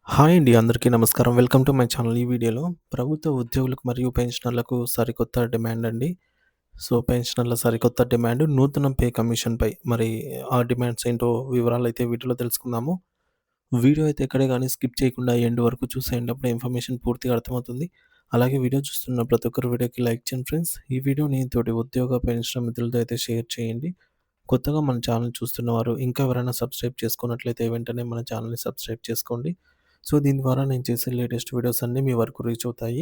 Hi అండి. అందరికీ నమస్కారం. Welcome to my channel. ఈ వీడియోలో ప్రభుత్వ ఉద్యోగులకు మరియు పెన్షనర్లకు సరికొత్త డిమాండ్ అండి. పెన్షనర్ల సరికొత్త డిమాండ్ నూతన పే కమిషన్‌పై. మరి ఆ డిమాండ్స్ ఏంటో వివరాలైతే వీడియోలో తెలుసుకుందాము. వీడియో అయితే ఎక్కడే గాని స్కిప్ చేయకుండా ఎండ్ వరకు చూసేయండి. అప్పుడే ఇన్ఫర్మేషన్ పూర్తిగా అర్థమవుతుంది. అలాగే వీడియో చూస్తున్న ప్రతి ఒక్కరు వీడియోకి లైక్ చేయండి ఫ్రెండ్స్. ఈ వీడియోని తోటి ఉద్యోగ, పెన్షన్ మిత్రులతో అయితే షేర్ చేయండి. కొత్తగా మన ఛానల్ చూస్తున్నవారు ఇంకా ఎవరైనా సబ్స్క్రైబ్ చేసుకున్నట్లయితే వెంటనే మన ఛానల్‌ని సబ్స్క్రైబ్ చేసుకోండి. దీని ద్వారా నేను చేసే లేటెస్ట్ వీడియోస్ అన్నీ మీ వరకు రీచ్ అవుతాయి.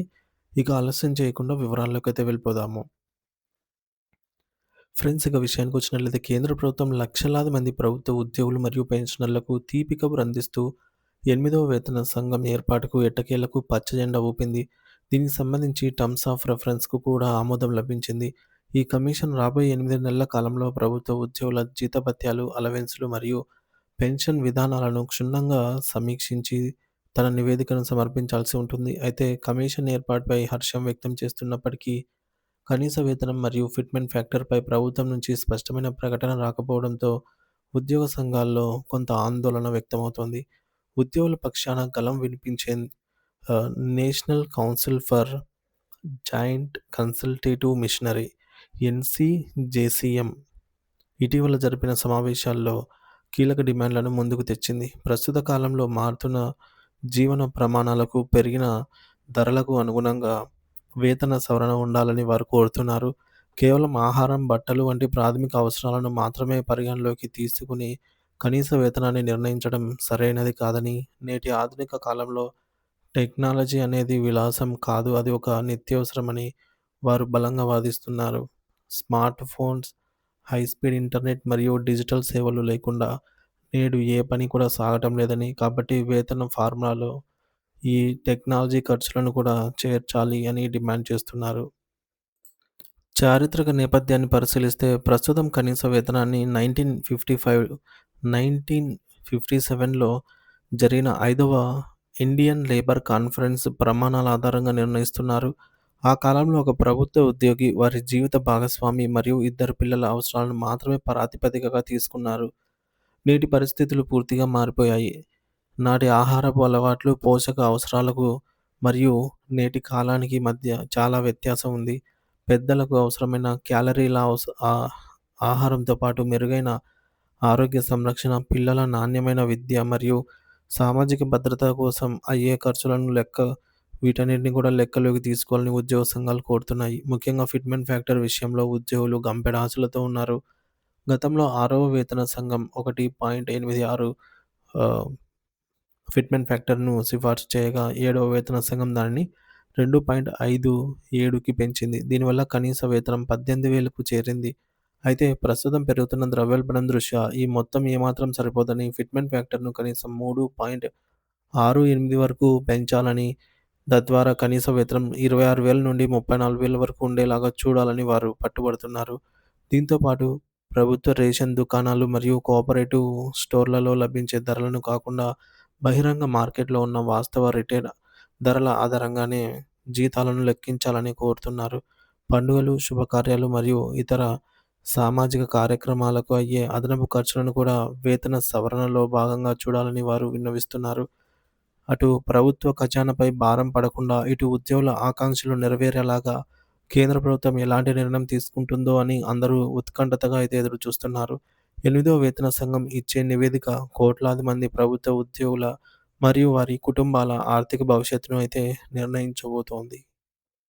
ఇక ఆలస్యం చేయకుండా వివరాల్లోకైతే వెళ్ళిపోదాము. ఫ్రెండ్స్, ఇక విషయానికొచ్చినట్లయితే కేంద్ర ప్రభుత్వం లక్షలాది మంది ప్రభుత్వ ఉద్యోగులు మరియు పెన్షనర్లకు తీపి కబురు అందిస్తూ 8వ వేతన సంఘం ఏర్పాటుకు ఎట్టకేలకు పచ్చజెండా ఊపింది. దీనికి సంబంధించి టర్మ్స్ ఆఫ్ రెఫరెన్స్‌కు కూడా ఆమోదం లభించింది. ఈ కమిషన్ రాబోయే 8 నెలల కాలంలో ప్రభుత్వ ఉద్యోగుల జీతభత్యాలు, అలవెన్స్‌లు మరియు పెన్షన్ విధానాలను క్షుణ్ణంగా సమీక్షించి తన నివేదికను సమర్పించాల్సి ఉంటుంది. అయితే కమిషన్ ఏర్పాటుపై హర్షం వ్యక్తం చేస్తున్నప్పటికీ కనీస వేతనం మరియు ఫిట్‌మెంట్ ఫ్యాక్టర్‌పై ప్రభుత్వం నుంచి స్పష్టమైన ప్రకటన రాకపోవడంతో ఉద్యోగ సంఘాల్లో కొంత ఆందోళన వ్యక్తమవుతోంది. ఉద్యోగుల పక్షాన గళం వినిపించే ah, national council for joint consultative machinery NCJCM ఇటీవల జరిపిన సమావేశాల్లో కీలక డిమాండ్లను ముందుకు తెచ్చింది. ప్రస్తుత కాలంలో మారుతున్న జీవన ప్రమాణాలకు, పెరిగిన ధరలకు అనుగుణంగా వేతన సవరణ ఉండాలని వారు కోరుతున్నారు. కేవలం ఆహారం, బట్టలు వంటి ప్రాథమిక అవసరాలను మాత్రమే పరిగణలోకి తీసుకుని కనీస వేతనాన్ని నిర్ణయించడం సరైనది కాదని, నేటి ఆధునిక కాలంలో టెక్నాలజీ అనేది విలాసం కాదు, అది ఒక నిత్యావసరమని వారు బలంగా వాదిస్తున్నారు. Smart phones, high speed internet మరియు డిజిటల్ సేవలు లేకుండా నేడు ఏ పని కూడా సాగటం లేదని, కాబట్టి వేతన ఫార్ములాలో ఈ టెక్నాలజీ ఖర్చులను కూడా చేర్చాలి అని డిమాండ్ చేస్తున్నారు. చారిత్రక నేపథ్యాన్ని పరిశీలిస్తే ప్రస్తుతం కనీస వేతనాన్ని 1957లో జరిగిన 5వ ఇండియన్ లేబర్ కాన్ఫరెన్స్ ప్రమాణాల ఆధారంగా నిర్ణయిస్తున్నారు. ఆ కాలంలో ఒక ప్రభుత్వ ఉద్యోగి వారి జీవిత భాగస్వామి మరియు ఇద్దరు పిల్లల అవసరాలను మాత్రమే ప్రాతిపదికగా తీసుకున్నారు. నేటి పరిస్థితులు పూర్తిగా మారిపోయాయి. నాటి ఆహారపు అలవాట్లు, పోషక అవసరాలకు మరియు నేటి కాలానికి మధ్య చాలా వ్యత్యాసం ఉంది. పెద్దలకు అవసరమైన క్యాలరీల ఆహారంతో పాటు మెరుగైన ఆరోగ్య సంరక్షణ, పిల్లల నాణ్యమైన విద్య మరియు సామాజిక భద్రత కోసం అయ్యే ఖర్చులను వీటన్నిటిని కూడా లెక్కలోకి తీసుకోవాలని ఉద్యోగ సంఘాలు కోరుతున్నాయి. ముఖ్యంగా ఫిట్‌మెంట్ ఫ్యాక్టర్ విషయంలో ఉద్యోగులు గంపెడ ఆశలతో ఉన్నారు. గతంలో 6వ వేతన సంఘం 1.86 ఆహ్, ఫిట్‌మెంట్ ఫ్యాక్టర్‌ను సిఫార్సు చేయగా, 7వ వేతన సంఘం దానిని 2.57కి పెంచింది. దీనివల్ల కనీస వేతనం 18,000కు చేరింది. అయితే ప్రస్తుతం పెరుగుతున్న ద్రవ్యోల్బణం దృష్ట్యా ఈ మొత్తం ఏమాత్రం సరిపోదని, ఫిట్‌మెంట్ ఫ్యాక్టర్‌ను కనీసం 3.68 వరకు పెంచాలని, తద్వారా కనీస వేతనం 26,000 నుండి 34,000 వరకు ఉండేలాగా చూడాలని వారు పట్టుబడుతున్నారు. దీంతో పాటు ప్రభుత్వ రేషన్ దుకాణాలు మరియు కోఆపరేటివ్ స్టోర్లలో లభించే ధరలను కాకుండా బహిరంగ మార్కెట్‌లో ఉన్న వాస్తవ రిటైల్ ధరల ఆధారంగానే జీతాలను లెక్కించాలని కోరుతున్నారు. పండుగలు, శుభకార్యాలు మరియు ఇతర సామాజిక కార్యక్రమాలకు అయ్యే అదనపు ఖర్చులను కూడా వేతన సవరణలో భాగంగా చూడాలని వారు విన్నవిస్తున్నారు. అటు ప్రభుత్వ ఖజానాపై భారం పడకుండా, ఇటు ఉద్యోగుల ఆకాంక్షలు నెరవేరేలాగా కేంద్ర ప్రభుత్వం ఎలాంటి నిర్ణయం తీసుకుంటుందో అని అందరూ ఉత్కంఠతగా అయితే ఎదురుచూస్తున్నారు. 8వ వేతన సంఘం ఇచ్చే నివేదిక కోట్లాది మంది ప్రభుత్వ ఉద్యోగుల మరియు వారి కుటుంబాల ఆర్థిక భవిష్యత్తును అయితే నిర్ణయించబోతోంది.